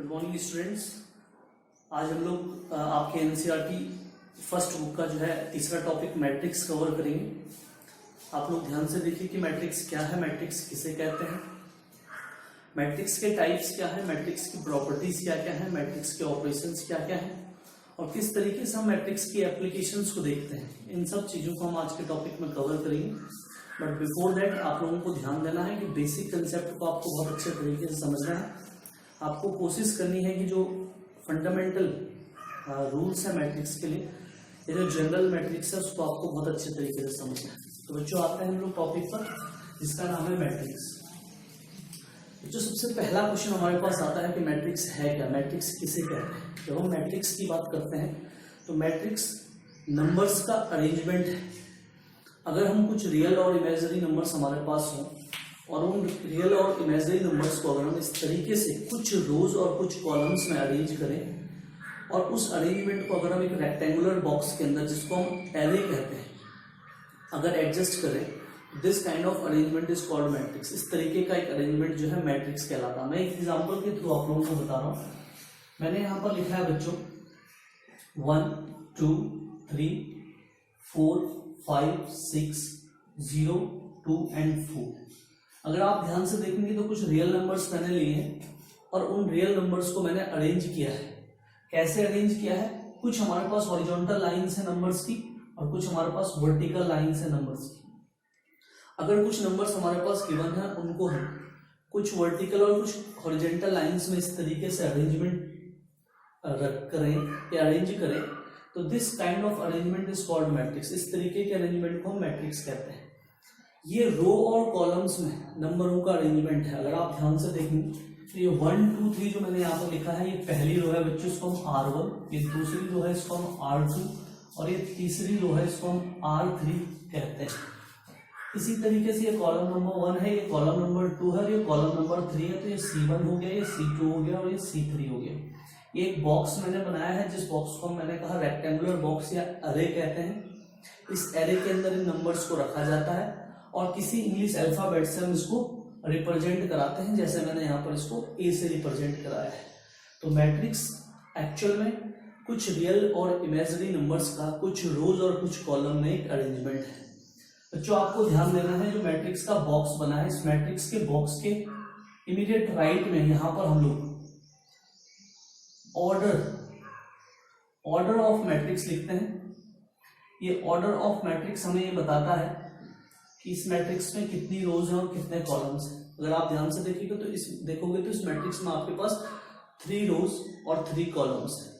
Good morning students. आज हम लोग आपके एनसीईआरटी फर्स्ट बुक का जो है तीसरा टॉपिक मैट्रिक्स कवर करेंगे। आप लोग ध्यान से देखिए कि मैट्रिक्स क्या है, मैट्रिक्स किसे कहते हैं, मैट्रिक्स के टाइप्स क्या है, मैट्रिक्स की प्रॉपर्टीज क्या क्या है, मैट्रिक्स के ऑपरेशंस क्या क्या है और किस तरीके से हम मैट्रिक्स की एप्लीकेशंस को देखते हैं। इन सब चीजों को हम आज के टॉपिक में कवर करेंगे। बट बिफोर दैट आप लोगों को ध्यान देना है कि बेसिक कंसेप्ट को आपको बहुत अच्छे तरीके से समझना है। आपको कोशिश करनी है कि जो फंडामेंटल रूल्स है मैट्रिक्स के लिए, ये जो जनरल मैट्रिक्स है उसको आपको बहुत अच्छे तरीके से समझना है। तो बच्चों आते हैं हम लोग टॉपिक पर जिसका नाम है मैट्रिक्स। जो सबसे पहला क्वेश्चन हमारे पास आता है कि मैट्रिक्स है क्या, मैट्रिक्स किसे कहते हैं। जब हम मैट्रिक्स की बात करते हैं तो मैट्रिक्स नंबर्स का अरेंजमेंट है। अगर हम कुछ रियल और इमेजिनरी नंबर्स हमारे पास हों और उन रियल और इमेजिनरी नंबर्स को अगर हम इस तरीके से कुछ रोज और कुछ कॉलम्स में अरेंज करें और उस अरेंजमेंट को अगर हम एक रेक्टेंगुलर बॉक्स के अंदर जिसको हम एरे कहते हैं अगर एडजस्ट करें, this kind of arrangement is called matrix. इस तरीके का एक अरेंजमेंट जो है मैट्रिक्स कहलाता है। मैं एक एग्जांपल के थ्रू आप लोगों को बता रहा हूँ। मैंने यहाँ पर लिखा है बच्चों 1 2 3 4 5 6 0 2 एंड 4। अगर आप ध्यान से देखेंगे तो कुछ रियल नंबर्स मैंने लिए हैं और उन रियल नंबर्स को मैंने अरेंज किया है। कैसे अरेंज किया है? कुछ हमारे पास हॉरिजॉन्टल लाइंस है नंबर्स की और कुछ हमारे पास वर्टिकल लाइंस है नंबर्स की। अगर कुछ नंबर्स हमारे पास गिवन है उनको हम कुछ वर्टिकल और कुछ हॉरिजॉन्टल लाइंस में इस तरीके से अरेंजमेंट करें या अरेंज करें तो this kind of arrangement is called matrix. इस तरीके के अरेंजमेंट को हम मैट्रिक्स कहते हैं। ये रो और कॉलम्स में नंबरों का अरेंजमेंट है। अगर आप ध्यान से देखेंगे तो ये 1 2 3 जो मैंने यहाँ पर लिखा है, ये पहली रो है बच्चों, इसको हम R1, ये दूसरी रो है इसको हम R2 और ये तीसरी रो है इसको हम R3 कहते हैं। इसी तरीके से ये कॉलम नंबर 1 है, ये कॉलम नंबर 2 है, ये कॉलम नंबर 3 है। तो ये C1 हो गया, ये C2 हो गया और ये C3 हो गया। ये एक बॉक्स मैंने बनाया है जिस बॉक्स को मैंने कहा रेक्टेंगुलर बॉक्स या अरे कहते हैं। इस अरे के अंदर इन नंबर्स को रखा जाता है और किसी इंग्लिश अल्फाबेट से हम इसको रिप्रेजेंट कराते हैं, जैसे मैंने यहाँ पर इसको ए से रिप्रेजेंट कराया है। तो मैट्रिक्स एक्चुअल में कुछ रियल और इमेजिनरी नंबर्स का कुछ रोज और कुछ कॉलम में एक अरेंजमेंट है। बच्चों आपको ध्यान देना है, जो मैट्रिक्स का बॉक्स बना है, इस मैट्रिक्स के बॉक्स के इमीडिएट राइट में यहाँ पर हम लोग ऑर्डर ऑफ मैट्रिक्स लिखते हैं। ये ऑर्डर ऑफ मैट्रिक्स हमें ये बताता है कि इस मैट्रिक्स में कितनी रोज हैं और कितने कॉलम्स हैं। अगर आप ध्यान से देखोगे तो इस मैट्रिक्स में आपके पास 3 रोज और 3 कॉलम्स हैं।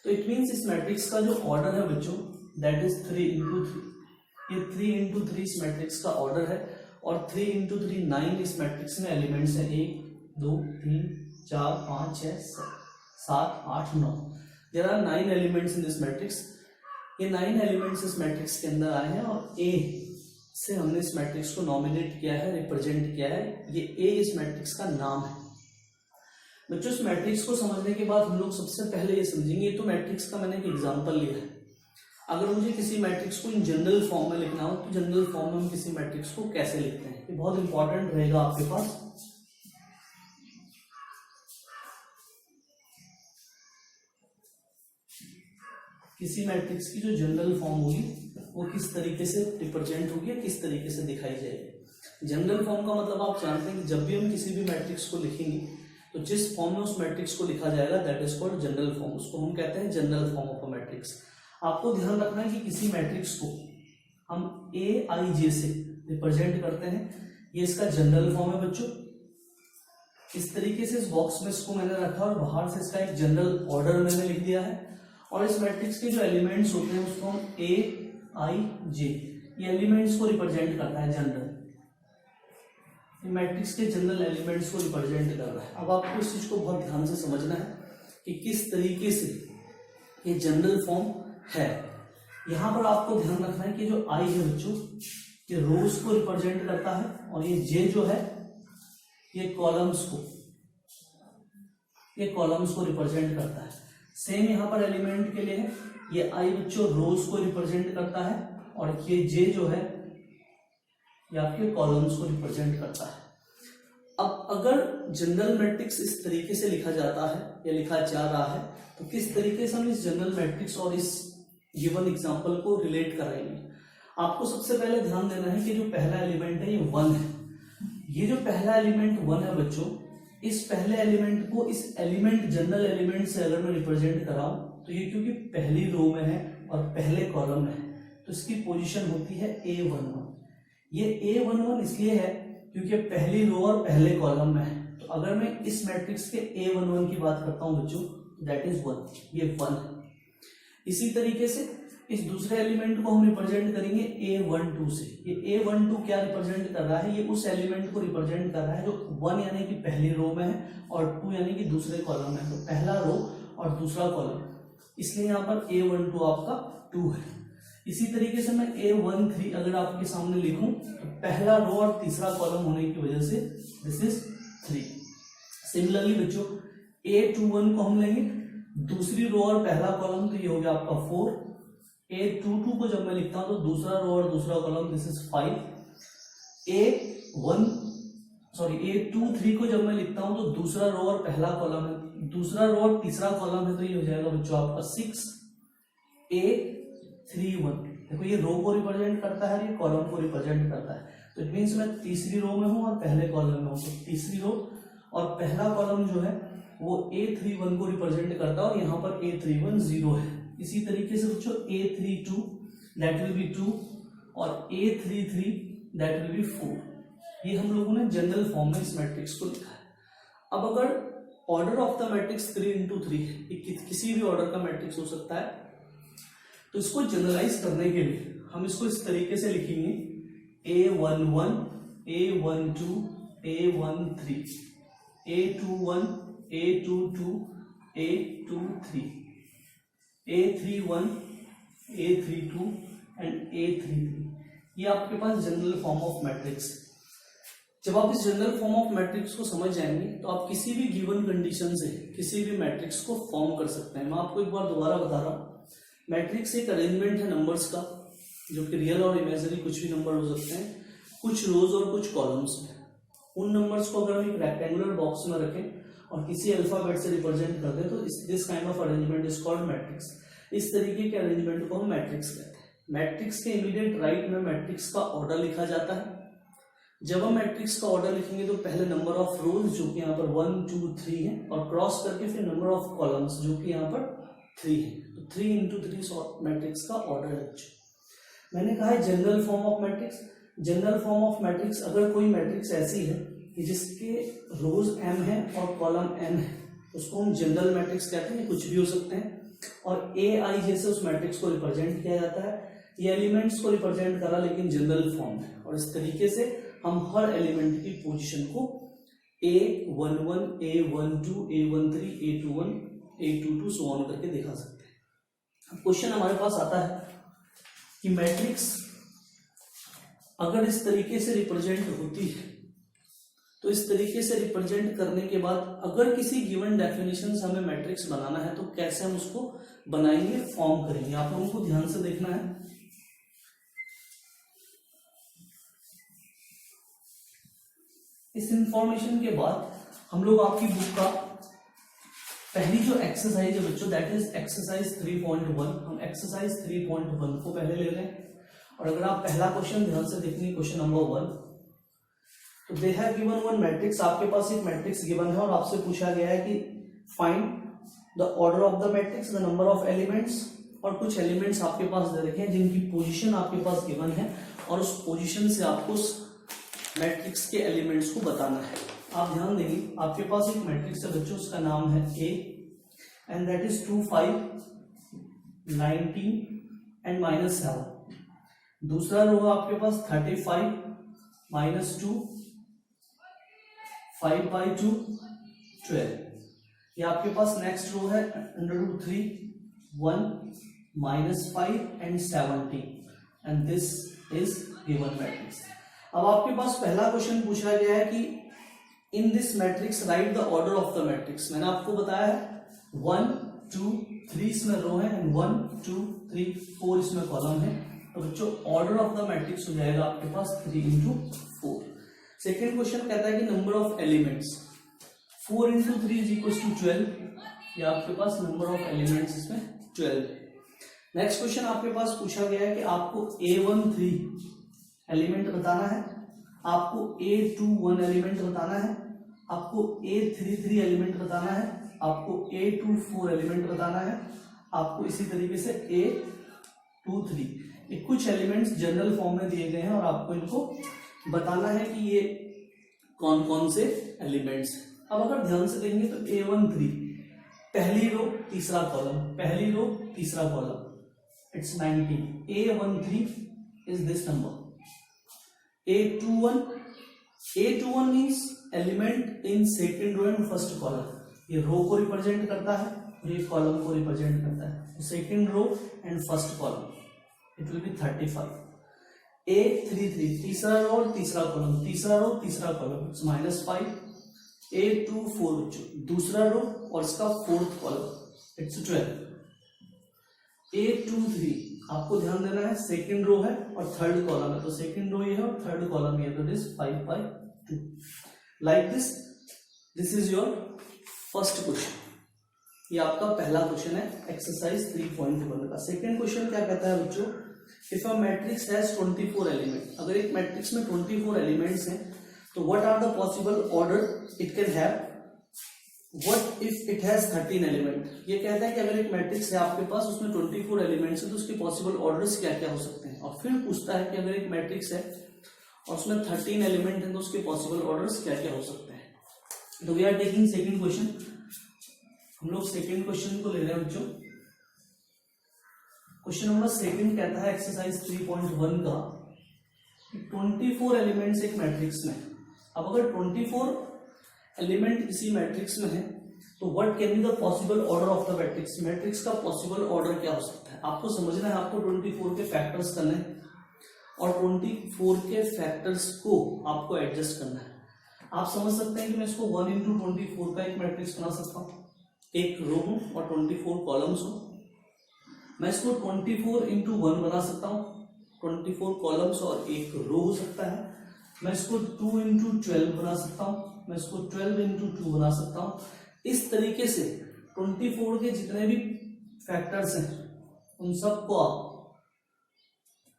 तो इट मींस इस मैट्रिक्स का जो ऑर्डर है बच्चों दैट इज 3 into 3। ये 3 into 3 इस मैट्रिक्स का ऑर्डर है और 3 into 3 9 इस मैट्रिक्स में एलिमेंट्स हैं। 1 2 3 4 5 6 7 8 9। There are 9 elements in this matrix. ये 9 एलिमेंट्स इस मैट्रिक्स के अंदर आए हैं और ए से हमने इस मैट्रिक्स को नॉमिनेट किया है, रिप्रेजेंट किया है। ये ए इस मैट्रिक्स का नाम है। बच्चों इस मैट्रिक्स को समझने के बाद हम लोग सबसे पहले ये समझेंगे, तो मैट्रिक्स का मैंने एक एग्जांपल लिया है। अगर मुझे किसी मैट्रिक्स को इन जनरल फॉर्म में लिखना हो तो जनरल फॉर्म में हम किसी मैट्रिक्स को कैसे लिखते हैं, ये बहुत इंपॉर्टेंट रहेगा आपके पास। किसी मैट्रिक्स की जो जनरल फॉर्म होगी वो किस तरीके से रिप्रेजेंट होगी, किस तरीके से दिखाई जाएगी। जनरल फॉर्म का मतलब आप जानते हैं कि जब भी हम किसी भी मैट्रिक्स को लिखेंगे तो जिस फॉर्म में उस मैट्रिक्स को लिखा जाएगा that is called general form. उसको हम कहते हैं general form of a matrix. आपको ध्यान रखना है कि किसी मैट्रिक्स को हम AIJ से रिप्रेजेंट करते हैं। ये इसका जनरल फॉर्म है बच्चों। इस तरीके से इस बॉक्स में इसको मैंने रखा और बाहर से इसका एक जनरल ऑर्डर मैंने लिख दिया है और इस मैट्रिक्स के जो एलिमेंट्स होते हैं उसको हम AIJ, ये एलिमेंट्स को रिप्रेजेंट करता है जनरल। मैट्रिक्स के जनरल एलिमेंट्स को रिप्रेजेंट कर रहा है। अब आपको इस चीज को बहुत ध्यान से समझना है कि किस तरीके से ये जनरल फॉर्म है। यहां पर आपको ध्यान रखना है कि जो I है बच्चों ये रोज को रिप्रेजेंट करता है और ये J जो है ये कॉलम्स को रिप्रेजेंट करता है। सेम यहाँ पर एलिमेंट के लिए है, ये I बच्चों रोज को रिप्रेजेंट करता है और ये J जो है ये आपके कॉलम्स को रिप्रेजेंट करता है। अब अगर जनरल मैट्रिक्स इस तरीके से लिखा जाता है या लिखा जा रहा है तो किस तरीके से हम इस जनरल मैट्रिक्स और इस गिवन एग्जांपल को रिलेट कराएंगे। आपको सबसे पहले ध्यान देना है कि जो पहला एलिमेंट है ये 1 है। ये जो पहला एलिमेंट 1 है बच्चों, इस पहले एलिमेंट को इस एलिमेंट जनरल एलिमेंट से अगर मैं रिप्रेजेंट कराऊं तो ये क्योंकि पहली रो में है और पहले कॉलम में है तो इसकी पोजीशन होती है A11। ये A11 इसलिए है क्योंकि पहली रो और पहले कॉलम में है। तो अगर मैं इस मैट्रिक्स के A11 की बात करता हूं बच्चों, दैट इज 1, ये 1 है। इसी तरीके से इस दूसरे एलिमेंट को हम रिप्रेजेंट करेंगे A12 से। ये A12 क्या रिप्रेजेंट कर रहा है, ये उस एलिमेंट को रिप्रेजेंट कर रहा है जो 1 यानी कि पहली रो में है और 2 यानी कि दूसरे कॉलम में है। तो पहला रो और दूसरा कॉलम, इसलिए यहाँ पर A12 आपका 2 है। इसी तरीके से मैं A13 अगर आपके सामने लिखूं तो पहला रो और तीसरा कॉलम होने की वजह से दिस इज 3। सिमिलरली बच्चों A21 को हम लेंगे, दूसरी रो और पहला कॉलम तो ये हो गया आपका 4। A22 को जब मैं लिखता हूं तो दूसरा रो और दूसरा कॉलम दिस इज 5। A23 को जब मैं लिखता हूं तो दूसरा रो और पहला कॉलम है, दूसरा रो और तीसरा कॉलम है तो ये हो जाएगा बच्चों आपका 6। A31 देखो ये रो को रिप्रेजेंट करता है, ये कॉलम को रिप्रेजेंट करता है। तो इट मींस मैं तीसरी रो में हूं और पहले कॉलम में हूं, तो तीसरी रो और पहला कॉलम जो है वो A31 को रिप्रेजेंट करता है और यहाँ पर A31 0 है। इसी तरीके से बच्चों A32 दैट विल बी 2 और A33 दैट विल बी 4। ये हम लोगों ने जनरल फॉर्म में इस मैट्रिक्स को लिखा है। अब अगर order of the matrix 3 into 3 किसी भी ऑर्डर का मैट्रिक्स हो सकता है, तो इसको जनरलाइज करने के लिए हम इसको इस तरीके से लिखेंगे A11 A12 A13 A21 A22 A23 A31 A32 and A33। ये आपके पास जनरल फॉर्म ऑफ मैट्रिक्स। जब आप इस जनरल फॉर्म ऑफ मैट्रिक्स को समझ जाएंगे तो आप किसी भी गिवन कंडीशन से किसी भी मैट्रिक्स को फॉर्म कर सकते हैं। मैं आपको एक बार दोबारा बता रहा हूं, मैट्रिक्स एक अरेंजमेंट है नंबर्स का, जो कि रियल और इमेजिनरी कुछ भी नंबर हो सकते हैं, कुछ रोज और कुछ कॉलम्स में। उन नंबर्स को अगर हम एक रेक्टेंगुलर बॉक्स में रखें और किसी अल्फाबेट से रिप्रेजेंट कर दें तो this kind of arrangement is called matrix. इस तरीके के अरेंजमेंट को हम मैट्रिक्स कहते हैं। मैट्रिक्स के इमीडिएट राइट में मैट्रिक्स का ऑर्डर लिखा जाता है। जब हम मैट्रिक्स का ऑर्डर लिखेंगे तो पहले नंबर ऑफ रोज जो कि यहाँ पर 1 2 3 है और क्रॉस करके फिर नंबर ऑफ कॉलम्स जो कि यहाँ पर 3 है। तो 3 into 3 मैट्रिक्स का ऑर्डर है। मैंने कहा है general form of matrix. General form of matrix, अगर कोई मैट्रिक्स ऐसी है कि जिसके रोज m है और कॉलम n है, उसको हम जनरल मैट्रिक्स कहते हैं। कुछ भी हो सकते हैं और ai जैसे उस मैट्रिक्स को रिप्रेजेंट किया जाता है। ये एलिमेंट्स को रिप्रेजेंट करा लेकिन जनरल फॉर्म है, और इस तरीके से हम हर एलिमेंट की पोजीशन को A11 A12 A13 A21 A22 so on करके दिखा सकते हैं। अब क्वेश्चन हमारे पास आता है कि मैट्रिक्स अगर इस तरीके से रिप्रेजेंट होती है तो इस तरीके से रिप्रेजेंट करने के बाद अगर किसी गिवन डेफिनेशन से हमें मैट्रिक्स बनाना है तो कैसे हम उसको बनाएंगे, फॉर्म करेंगे। आप लोगों को ध्यान से देखना है। इस इंफॉर्मेशन के बाद हम लोग आपकी बुक का पहली जो एक्सरसाइज है बच्चों, दैट इज एक्सरसाइज 3.1। हम एक्सरसाइज 3.1 को पहले ले रहे हैं। और अगर आप पहला क्वेश्चन ध्यान से देखेंगे, क्वेश्चन नंबर 1, तो दे हैव गिवन वन मैट्रिक्स। आपके पास एक मैट्रिक्स गिवन है और आपसे पूछा गया है कि find the order of the matrix, the number of elements, और कुछ एलिमेंट्स आपके पास दे रखे हैं जिनकी पोजीशन आपके पास गिवन है और उस पोजीशन से आपको उस मैट्रिक्स के एलिमेंट्स को बताना है। आप ध्यान देंगे, आपके पास एक मैट्रिक्स है बच्चों, उसका नाम है A and that is 2 5 19 and -7। दूसरा रो है आपके पास 35 -2 5/2 12। ये आपके पास नेक्स्ट रो है √3 1 -5 and 17 and this is given matrix. अब आपके पास पहला क्वेश्चन पूछा गया है कि इन this matrix right the order of the matrix. मैंने आपको बताया है 1 2 3 इसमें रो है एंड 1 2 3 4 इसमें कॉलम है। तो बच्चों ऑर्डर ऑफ द मैट्रिक्स हो जाएगा आपके पास 3 into 4। सेकेंड क्वेश्चन कहता है कि number of elements 4 into 3 is equal to 12, ये आपके पास नंबर ऑफ एलिमेंट्स इसमें 12। नेक्स्ट क्वेश्चन आपके पास पूछा गया है कि आपको A13 एलिमेंट बताना है, आपको A21 एलिमेंट बताना है, आपको A33 एलिमेंट बताना है, आपको A24 एलिमेंट बताना है, आपको इसी तरीके से A23, ये कुछ एलिमेंट्स जनरल फॉर्म में दिए गए हैं और आपको इनको बताना है कि ये कौन कौन से एलिमेंट्स हैं। अब अगर ध्यान से देखेंगे तो A13 पहली रो तीसरा कॉलम, पहली रो तीसरा column, it's 19। A13 is this number. A21 means element in second row and first column, ये रो को रिप्रेजेंट करता है और ये कॉलम को रिप्रेजेंट करता है। Second row and first column it will be 35। A33 तीसरा रो और तीसरा कॉलम, तीसरा रो तीसरा कॉलम, इट्स -5। A24 दूसरा रो और इसका फोर्थ कॉलम, इट्स 12। A23 आपको ध्यान देना है सेकेंड रो है और थर्ड कॉलम है, तो सेकेंड रो ये है और थर्ड कॉलम ये, तो it is 5/2। Like this is your first question, ये आपका पहला क्वेश्चन है एक्सरसाइज 3.1 का। सेकेंड क्वेश्चन क्या कहता है बच्चों, if a matrix has 24 element, अगर एक मैट्रिक्स में 24 एलिमेंट्स हैं तो what are the possible order it can have, what if it has 13 element. ये कहता है कि अगर एक मैट्रिक्स है आपके पास उसमें 24 एलिमेंट्स है तो उसके पॉसिबल ऑर्डर्स क्या क्या हो सकते हैं। और फिर पूछता है कि अगर एक मैट्रिक्स है और उसमें 13 एलिमेंट है तो उसके पॉसिबल ऑर्डर्स क्या क्या हो सकते हैं। तो we are taking second question, हम लोग सेकेंड क्वेश्चन को ले रहे हैं बच्चों। क्वेश्चन नंबर सेकेंड कहता है एक्सरसाइज 3.1 का 24 एलिमेंट्स एक मैट्रिक्स में। अब अगर 24 एलिमेंट किसी मैट्रिक्स में है तो what can be the possible order of the matrix, matrix का पॉसिबल ऑर्डर क्या हो सकता है। आपको समझना है, आपको 24 के फैक्टर्स करने हैं और 24 के फैक्टर्स को आपको एडजस्ट करना है। आप समझ सकते हैं कि मैं इसको 1 इंटू 24 का एक मैट्रिक्स बना सकता हूँ, एक रो हो और 24 कॉलम्स हो। मैं इसको 24 इंटू 1 बना सकता हूँ, 24 कॉलम्स और एक रो हो सकता है। मैं इसको 2 इंटू 12 बना सकता हूँ, मैं इसको 12 इंटू 2 बना सकता हूँ। इस तरीके से 24 के जितने भी फैक्टर्स हैं उन सबको आप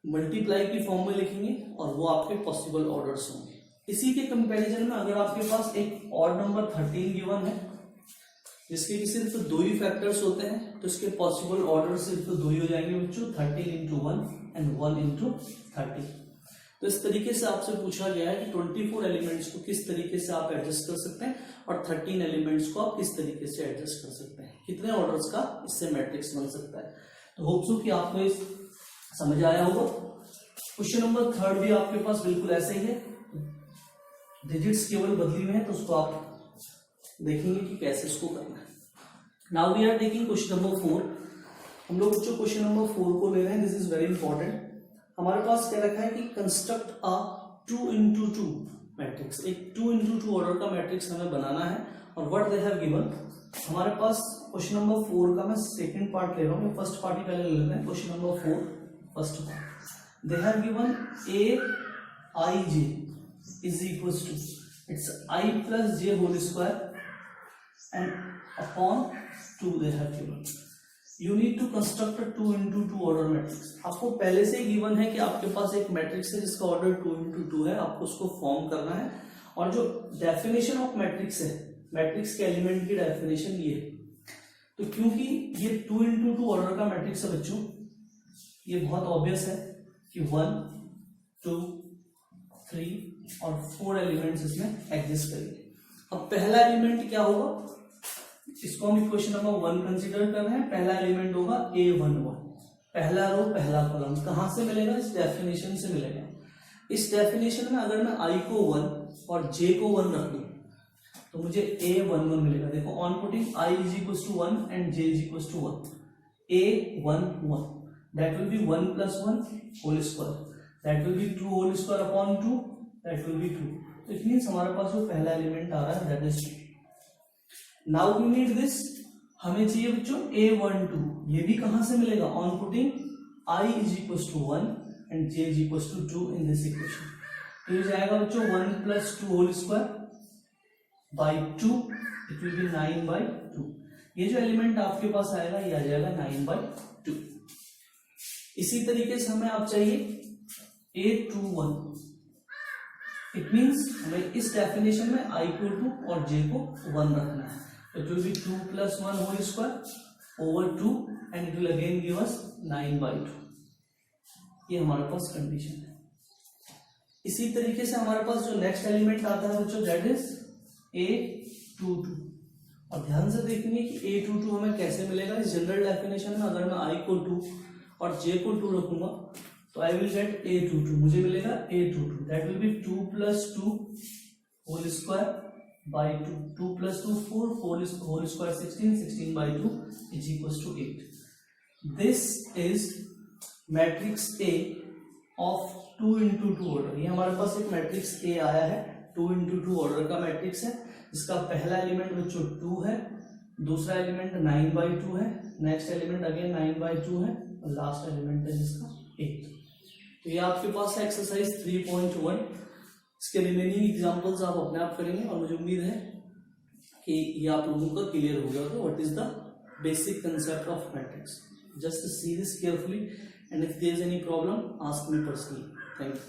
मल्टीप्लाई की फॉर्म में लिखेंगे और वो आपके पॉसिबल ऑर्डर्स होंगे। इसी के कंपैरिजन में अगर आपके पास एक ऑड नंबर 13 गिवन है जिसके कि सिर्फ 2 ही फैक्टर्स होते हैं तो इसके पॉसिबल ऑर्डर सिर्फ 2 ही हो जाएंगे बच्चों, 13 इंटू 1 एंड 1 इंटू 30। तो इस तरीके से आपसे पूछा गया है कि 24 एलिमेंट्स को किस तरीके से आप एडजस्ट कर सकते हैं और 13 एलिमेंट्स को आप किस तरीके से एडजस्ट कर सकते हैं, कितने ऑर्डर्स का इससे मैट्रिक्स बन सकता है। तो होप सो कि आपको इस समझ आया होगा। क्वेश्चन नंबर थर्ड भी आपके पास बिल्कुल ऐसा ही है, डिजिट्स केवल बदली हुई है तो उसको आप देखेंगे कि कैसे इसको करना है। Now we are taking question number 4। हम लोग जो क्वेश्चन नंबर 4 को ले रहे हैं, दिस इज वेरी इंपॉर्टेंट। हमारे पास क्या रखा है कि कंस्ट्रक्ट अ 2 इंटू 2 मैट्रिक्स, एक 2 इंटू 2 ऑर्डर का मैट्रिक्स हमें बनाना है और व्हाट दे हैव गिवन। हमारे पास क्वेश्चन नंबर 4 का मैं सेकंड पार्ट ले रहा हूँ, फर्स्ट पार्ट ही पहले ले लेते हैं। Question number 4 first part, they have given aij is equals to it's I plus j whole square and upon 2 they have given. You need to construct a 2 into 2 order matrix. आपको पहले से ही given है कि आपके पास एक matrix है जिसका order 2 into 2 है, आपको उसको फॉर्म करना है। और जो डेफिनेशन ऑफ मैट्रिक्स है, मैट्रिक्स के एलिमेंट की डेफिनेशन ये है। तो क्योंकि ये 2 into 2 ऑर्डर का मैट्रिक्स है बच्चों, ये बहुत ऑब्वियस है कि 1 2 3 और 4 एलिमेंट्स इसमें एग्जिस्ट करेंगे। अब पहला एलिमेंट क्या होगा, इसको हम इक्वेशन नंबर 1 कंसीडर कर रहे हैं। पहला एलिमेंट होगा A11, पहला रो पहला कॉलम। कहां से मिलेगा, इस डेफिनेशन से मिलेगा। इस डेफिनेशन में अगर मैं I को 1 और J को 1 रख दूं तो मुझे A11 मिलेगा। देखो on putting I is equals to 1 and J is equals to 1, A11 that will be 1 plus 1 whole square, that will be 2 whole square upon 2, that will be 2. तो इट मींस हमारे पास जो पहला एलिमेंट आ रहा है that is 2. Now we need this, हमें चाहिए बच्चों A12, ये भी कहां से मिलेगा, on putting I is equals to 1 and J is equals to 2 in this equation. तो ये जाएगा बच्चों 1 + 2 whole square by 2, it will be 9/2। ये जो एलिमेंट आपके पास आएगा ये आ जाएगा 9/2। इसी तरीके से हमें आप चाहिए A21, इट मीन्स हमें इस डेफिनेशन में I को 2 और J को 1 रखना है। तो it will be 2 + 1 whole square over 2 and it will again give us 9/2। ये हमारे पास कंडीशन है। इसी तरीके से हमारे पास जो नेक्स्ट एलिमेंट आता है बच्चों दैट इज A22। और ध्यान से देखेंगे कि A22 हमें कैसे मिलेगा। इस जनरल डेफिनेशन में अगर मैं I को 2 और J को 2 रखूंगा तो आई विल गेट A22, मुझे मिलेगा A22 that will be 2 + 2 whole square by 2, 2 + 2 4, 4 whole square 16, 16/2 is equal to 8। This is matrix A of 2 × 2 order. ये हमारे पास एक मैट्रिक्स A आया है, 2 × 2 ऑर्डर का मैट्रिक्स है, जिसका पहला एलिमेंट बच्चों 2 है, दूसरा एलिमेंट 9/2 है, नेक्स्ट एलिमेंट अगेन 9/2 है और लास्ट एलिमेंट है जिसका 8। तो ये आपके पास है एक्सरसाइज 3.1। इसके रिमेनिंग एग्जांपल्स आप अपने आप करेंगे और मुझे उम्मीद है कि ये आप लोगों का क्लियर हो जाएगा what is the basic concept of matrix. Just see this carefully and if there is any problem ask me personally. Thank you.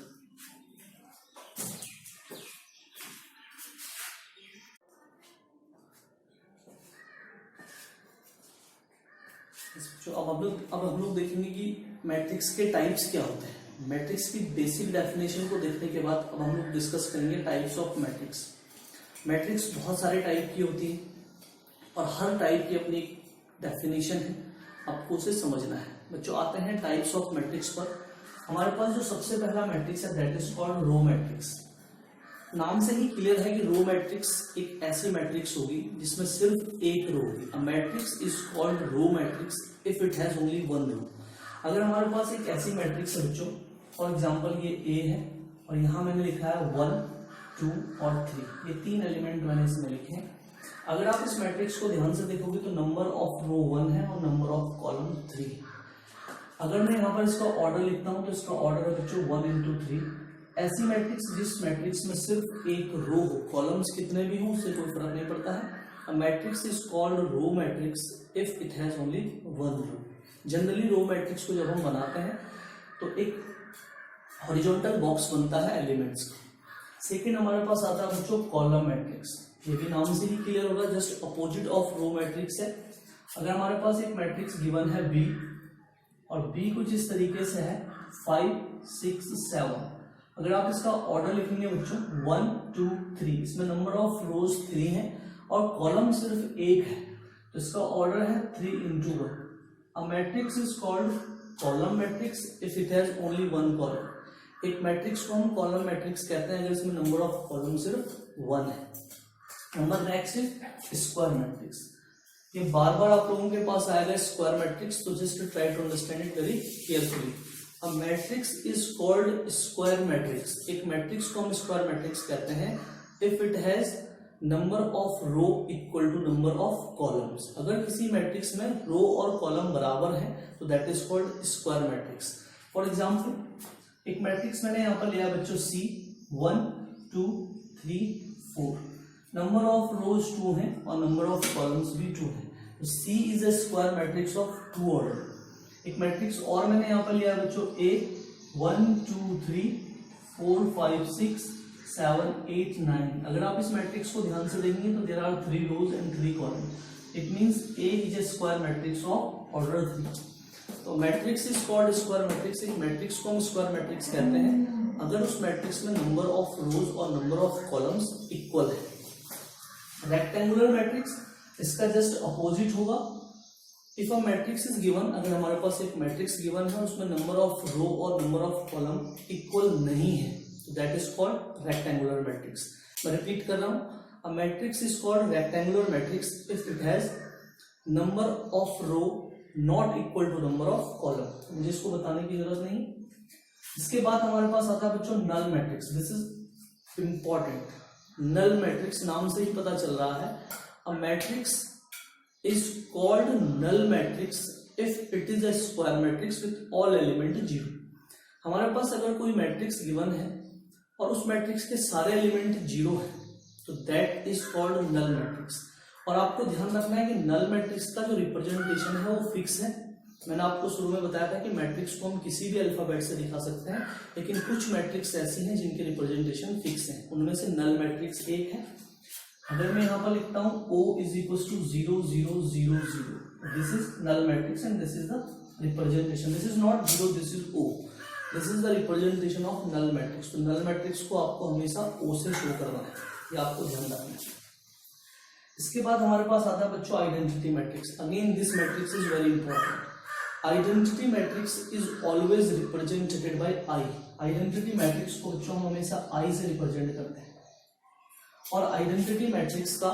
अब हम लोग देखेंगे कि मैट्रिक्स के टाइप्स क्या होते हैं। मैट्रिक्स की बेसिक डेफिनेशन को देखने के बाद अब हम लोग डिस्कस करेंगे टाइप्स ऑफ मैट्रिक्स। मैट्रिक्स बहुत सारे टाइप की होती है और हर टाइप की अपनी डेफिनेशन है, आपको उसे समझना है। बच्चों आते हैं टाइप्स ऑफ मैट्रिक्स पर। हमारे पास जो सबसे पहला मैट्रिक्स है that is called row matrix. नाम से ही क्लियर है कि रो मैट्रिक्स एक ऐसी मैट्रिक्स होगी जिसमें सिर्फ एक रो होगी। A matrix is called row matrix if it has only one row. अगर हमारे पास एक ऐसी मैट्रिक्स है बच्चों, फॉर एग्जांपल ये A है और यहाँ मैंने लिखा है 1, 2 और 3, ये 3 एलिमेंट मैंने इसमें लिखे हैं। अगर आप इस मैट्रिक्स को ध्यान से देखोगे तो नंबर ऑफ रो 1 है और नंबर ऑफ कॉलम 3 है। अगर मैं यहाँ पर इसका ऑर्डर लिखता हूँ तो इसका ऑर्डर है बच्चों 1 × 3। ऐसी मैट्रिक्स जिस मैट्रिक्स में सिर्फ एक रो हो, कॉलम्स कितने भी हों उससे कोई फर्क नहीं पड़ता है। A matrix is called row matrix if it has only one row. Generally row matrix को जब हम बनाते हैं तो एक हॉरिजॉन्टल बॉक्स बनता है एलिमेंट्स का। सेकेंड हमारे पास आता है बच्चों कॉलम मैट्रिक्स। ये भी नाम से ही क्लियर होगा, just opposite of row matrix है। अगर हमारे पास एक मैट्रिक्स गिवन है B और B कुछ इस तरीके से है 5, 6, 7। अगर आप इसका ऑर्डर लिखेंगे बच्चों 1, 2, 3, इसमें नंबर ऑफ रोज 3 है और कॉलम सिर्फ एक है, तो इसका ऑर्डर है 3 × 1। अ matrix is called column matrix if it has only one column. एक मैट्रिक्स को हम कॉलम मैट्रिक्स कहते हैं अगर इसमें नंबर ऑफ कॉलम सिर्फ 1 है। Number next is square matrix. ये बार बार आप लोगों के पास आएगा स्क्वायर मैट्रिक्स, तो just try to understand it very carefully. A matrix is called square matrix. एक मैट्रिक्स को हम स्क्वायर मैट्रिक्स कहते हैं if it has number of row equal to number of columns. अगर किसी मैट्रिक्स में रो और कॉलम बराबर है तो that is called square matrix. For example एक मैट्रिक्स मैंने यहाँ पर लिया बच्चों C 1, 2, 3, 4। नंबर ऑफ रोज 2 है और नंबर ऑफ कॉलम्स भी 2 है, तो C is a square matrix of 2 order. एक मैट्रिक्स और मैंने यहाँ पर लिया बच्चों A 1, 2, 3, 4, 5, 6, 7, 8, 9। अगर आप इस मैट्रिक्स को ध्यान से देखेंगे तो there are 3 rows and 3 columns. It means A is a square matrix of order 3। तो matrix is called square matrix. एक मैट्रिक्स को हम स्क्वायर मैट्रिक्स कहते हैं अगर उस मैट्रिक्स में नंबर ऑफ रोज और नंबर ऑफ कॉलम्स इक्वल है। रेक्टेंगुलर मैट्रिक्स इसका जस्ट अपोजिट होगा। If a matrix is given, अगर हमारे पास एक मैट्रिक्स गिवन है उसमें नंबर ऑफ रो और नंबर ऑफ कॉलम इक्वल नहीं है तो that is called rectangular matrix. मैं रिपीट कर रहा हूं, a matrix is called rectangular matrix if it has number of row not equal to number of column. मुझे इसको बताने की जरूरत नहीं। इसके बाद हमारे पास आता है बच्चों null matrix. This is important. Null matrix नाम से ही पता चल रहा है a matrix is called null matrix if it is a square matrix with all element 0। हमारे पास अगर कोई मैट्रिक्स गिवन है और उस मैट्रिक्स के सारे एलिमेंट जीरो है तो that is called null matrix. और आपको ध्यान रखना है कि नल मैट्रिक्स का जो रिप्रेजेंटेशन है वो फिक्स है। मैंने आपको शुरू में बताया था कि मैट्रिक्स को हम किसी भी अल्फाबेट से दिखा सकते हैं, लेकिन कुछ मैट्रिक्स ऐसी हैं जिनके रिप्रेजेंटेशन फिक्स हैं, उनमें से नल मैट्रिक्स एक है। अगर मैं यहाँ पर लिखता हूँ O is equal to 0 0 0 0, this is null matrix and this is the representation, this is not 0, this is O, this is the representation of null matrix. तो नल मैट्रिक्स को आपको हमेशा O से शो करना है, ये आपको ध्यान रखना है। इसके बाद हमारे पास आता है बच्चों identity matrix. Again this matrix is very important. Identity matrix is always represented by I. Identity matrix को बच्चों हम हमेशा आई से रिप्रेजेंट करते हैं और आइडेंटिटी मैट्रिक्स का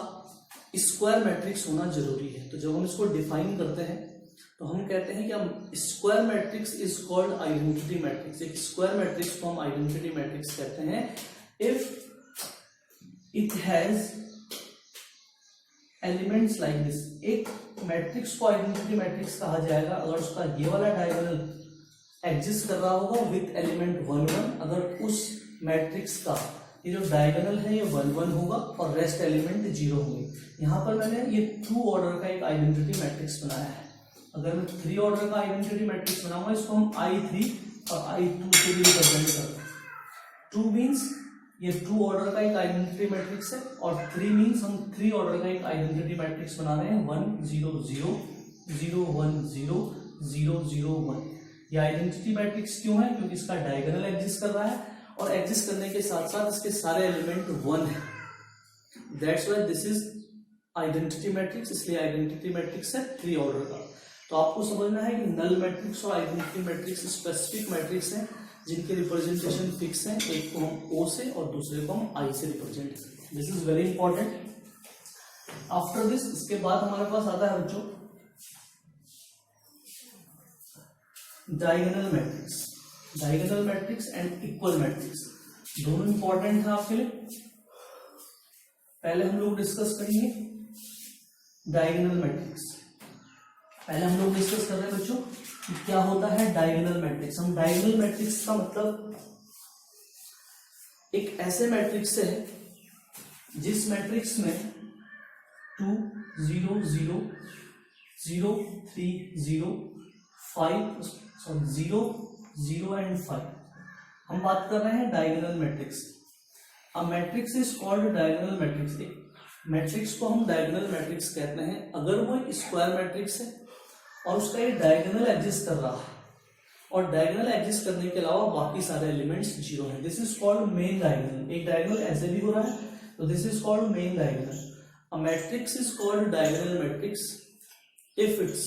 स्क्वायर मैट्रिक्स होना जरूरी है। तो जब हम इसको डिफाइन करते हैं तो हम कहते हैं कि हम square matrix is called identity matrix. एक स्क्वायर मैट्रिक्स को हम आइडेंटिटी मैट्रिक्स कहते हैं if it has elements like this. एक मैट्रिक्स को आइडेंटिटी मैट्रिक्स कहा जाएगा अगर उसका ये वाला डायगोनल एग्जिस्ट कर रहा होगा विथ एलिमेंट 1 1। अगर उस मैट्रिक्स का ये जो डायगोनल है ये 1 1 होगा और रेस्ट एलिमेंट 0 होंगे। यहाँ पर मैंने ये 2 ऑर्डर का एक आइडेंटिटी मैट्रिक्स बनाया है। अगर मैं 3 ऑर्डर का आइडेंटिटी मैट्रिक्स बनाऊंगा इसको हम I3 और I2 से भी रिप्रेजेंट करते हैं। 2 मीन्स ये 2 ऑर्डर का एक आइडेंटिटी मैट्रिक्स है और 3 मीन्स हम 3 ऑर्डर का एक आइडेंटिटी मैट्रिक्स बना रहे हैं 1 0 0 0 1 0 0 0 1। ये आइडेंटिटी मैट्रिक्स क्यों है? क्योंकि इसका डायगोनल एग्जिस्ट कर रहा है और एग्जिस्ट करने के साथ साथ इसके सारे एलिमेंट 1 है। That's why this is identity matrix, इसलिए आइडेंटिटी मैट्रिक्स है 3 ऑर्डर का। तो आपको समझना है कि नल मैट्रिक्स और आइडेंटिटी मैट्रिक्स स्पेसिफिक मैट्रिक्स हैं जिनके रिप्रेजेंटेशन फिक्स हैं। एक को हम O से और दूसरे को हम I से रिप्रेजेंट करते हैं। This is very important. After this इसके बाद हमारे पास आता है बच्चों diagonal matrix. Diagonal matrix and equal matrix दोनों इंपॉर्टेंट है आपके लिए। पहले हम लोग डिस्कस करेंगे डायगोनल मैट्रिक्स। पहले हम लोग डिस्कस कर रहे हैं बच्चों कि क्या होता है डायगोनल मैट्रिक्स। हम डायगोनल मैट्रिक्स का मतलब एक ऐसे मैट्रिक्स है जिस मैट्रिक्स में 2 0 0 0 3 0 5 0 0 एंड 5 हम बात कर रहे हैं diagonal matrix. A matrix is called diagonal matrix. Matrix को हम डायगोनल मैट्रिक्स कहते हैं अगर वो स्क्वायर मैट्रिक्स है और उसका ये डायगोनल एग्जिस्ट कर रहा है और डायगोनल एग्जिस्ट करने के अलावा बाकी सारे एलिमेंट्स 0 हैं। This is called main diagonal. एक डायगोनल ऐसे भी हो रहा है तो this is called main diagonal. A matrix is called diagonal matrix if its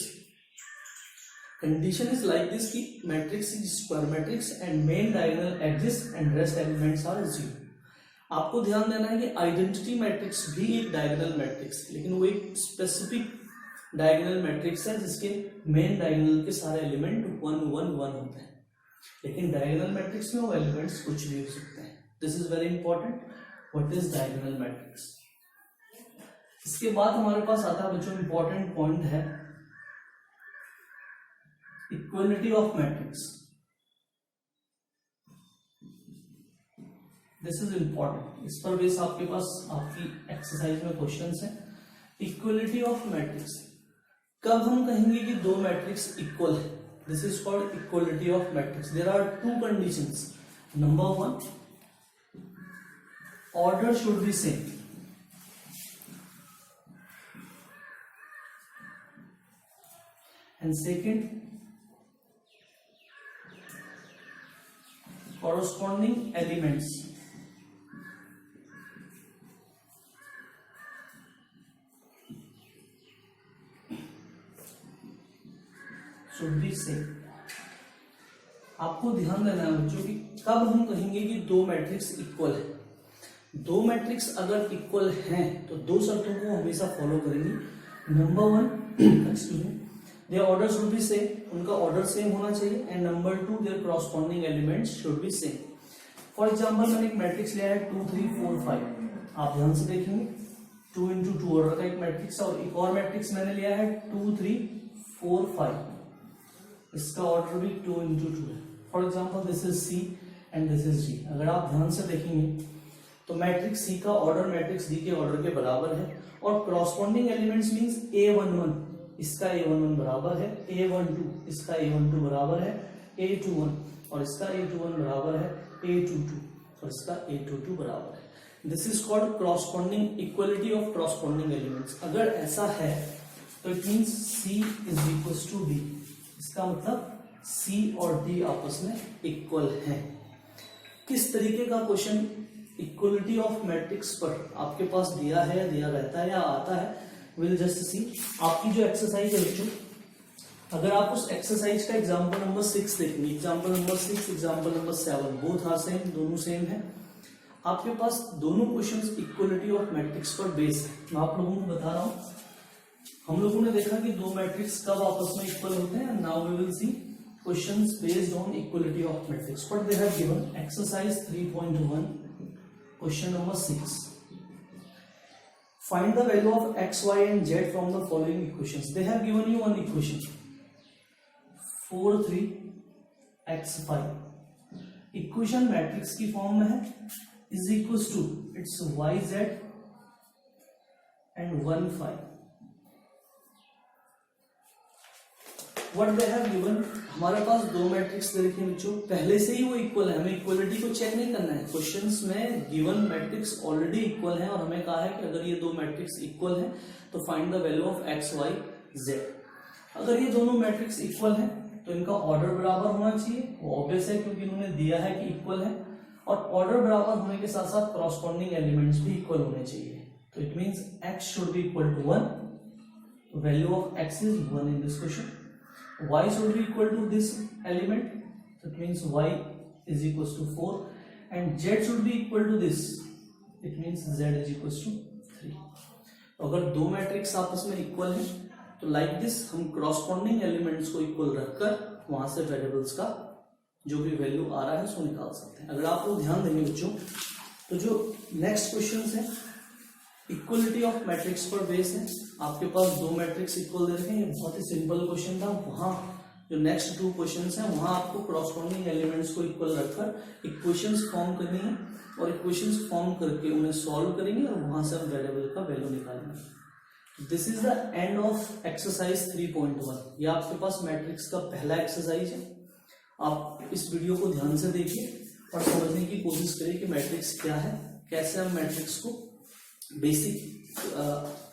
condition is like this कि matrix is square matrix and main diagonal exist and rest elements are 0। आपको ध्यान देना है कि आइडेंटिटी मैट्रिक्स भी एक diagonal matrix है लेकिन वो एक स्पेसिफिक डायगोनल मैट्रिक्स है जिसके मेन डायगोनल के सारे एलिमेंट 1 1 1 होते हैं। लेकिन डायगोनल मैट्रिक्स में वो एलिमेंट्स कुछ भी हो सकते हैं। This is very important. What is diagonal matrix. इसके बाद हमारे पास आता है बच्चों इंपॉर्टेंट पॉइंट है equality of matrix. This is important. इस पर बेस आपके पास आपकी एक्सरसाइज में क्वेश्चंस हैं। इक्वलिटी ऑफ मैट्रिक्स कब हम कहेंगे कि दो मैट्रिक्स इक्वल है? This is called equality of matrix. There are 2 conditions. Number 1 order should be same. And second corresponding elements should be same। आपको ध्यान देना है बच्चों कि कब हम कहेंगे कि दो मैट्रिक्स इक्वल है। दो मैट्रिक्स अगर इक्वल हैं तो 2 शर्तों को हमेशा फॉलो करेंगी। Number 1 excuse me their order should be same, उनका ऑर्डर सेम होना चाहिए। And number 2 their corresponding elements should be same। For example मैंने एक मैट्रिक्स लिया है 2 3 4 5। आप ध्यान से देखेंगे 2 into 2 ऑर्डर का एक मैट्रिक्स है और एक और मैट्रिक्स मैंने लिया है 2 3 4 5। इसका ऑर्डर भी 2 into 2 है। For example this is C and this is D. अगर आप ध्यान से देखेंगे तो मैट्रिक्स सी का ऑर्डर मैट्रिक्स डी के ऑर्डर के बराबर है, और क्रॉसपोंडिंग एलिमेंट्स मींस A11 इसका A11 बराबर है, A12 इसका A12 बराबर है A21, और इसका A21 बराबर है A22, और इसका A22 बराबर है। This is called corresponding equality of corresponding elements. अगर ऐसा है तो it means C is equal to D। इसका मतलब C और D आपस में इक्वल हैं। किस तरीके का क्वेश्चन इक्वलिटी ऑफ मैट्रिक्स पर आपके पास दिया है, दिया रहता है या आता है, विल जस्ट सी। आपकी जो एक्सरसाइज है बच्चों, अगर आप उस एक्सरसाइज का एग्जांपल नंबर 6 देखेंगे, example number 6, example number 7, both are same, दोनों सेम है। आपके पास दोनों क्वेश्चंस इक्वलिटी ऑफ मैट्रिक्स पर बेस है। मैं आप लोगों को बता रहा हूं, हम लोगों ने देखा कि दो मैट्रिक्स कब आपस में इक्वल होते हैं। Now we will see questions based on equality of matrix. But they have given exercise 3.1 question number 6, find the value of x, y and z from the following equations. They have given you one equation 4 3 x 5। Equation matrix की form में है, is equal to it's y z and 1 5। What they have given, हमारे पास दो matrix दे रखे हैं बच्चों, पहले से ही वो इक्वल है, हमें इक्वलिटी को चेक नहीं करना है। क्वेश्चंस में गिवन मैट्रिक्स ऑलरेडी इक्वल है, और हमें कहा है कि अगर ये दो मैट्रिक्स इक्वल है तो find the value of x y z। अगर ये दोनों मैट्रिक्स इक्वल है तो इनका ऑर्डर बराबर होना चाहिए, वो ऑब्वियस है क्योंकि इन्होंने दिया है कि इक्वल है, और ऑर्डर बराबर होने के साथ साथ क्रॉसपोंडिंग एलिमेंट्स भी इक्वल होने चाहिए। तो it means x should be equal to 1, value of x is 1 in this question. y should be equal to this element, so it means y is equals to 4, and z should be equal to this, it means z is equals to 3। तो अगर दो matrix आपस में equal है तो like this हम corresponding elements को equal रखकर वहां से वेरिएबल्स का जो भी वैल्यू आ रहा है उसको निकाल सकते हैं। अगर आप लोग ध्यान देंगे बच्चों तो जो नेक्स्ट क्वेश्चन है इक्वलिटी ऑफ मैट्रिक्स पर बेस है। आपके पास दो मैट्रिक्स इक्वल दे रखे हैं, बहुत ही सिंपल क्वेश्चन था। वहां जो नेक्स्ट टू क्वेश्चंस हैं वहां आपको क्रॉसपोंडिंग एलिमेंट्स को इक्वल रखकर इक्वेशंस फॉर्म करनी है, और इक्वेशंस फॉर्म करके उन्हें सॉल्व करेंगे और वहां से हम वेरिएबल का वैल्यू निकालेंगे। This is the end of exercise 3.1। ये आपके पास मैट्रिक्स का पहला एक्सरसाइज है। आप इस वीडियो को ध्यान से देखिए और समझने की कोशिश करिए कि मैट्रिक्स क्या है, कैसे हम मैट्रिक्स को बेसिक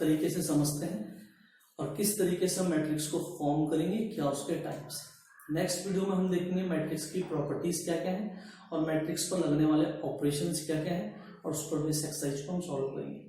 तरीके से समझते हैं, और किस तरीके से हम मैट्रिक्स को फॉर्म करेंगे, क्या उसके टाइप्स। नेक्स्ट वीडियो में हम देखेंगे मैट्रिक्स की प्रॉपर्टीज क्या क्या हैं, और मैट्रिक्स पर लगने वाले ऑपरेशंस क्या क्या हैं, और उस पर बेस एक्सरसाइज को हम सॉल्व करेंगे।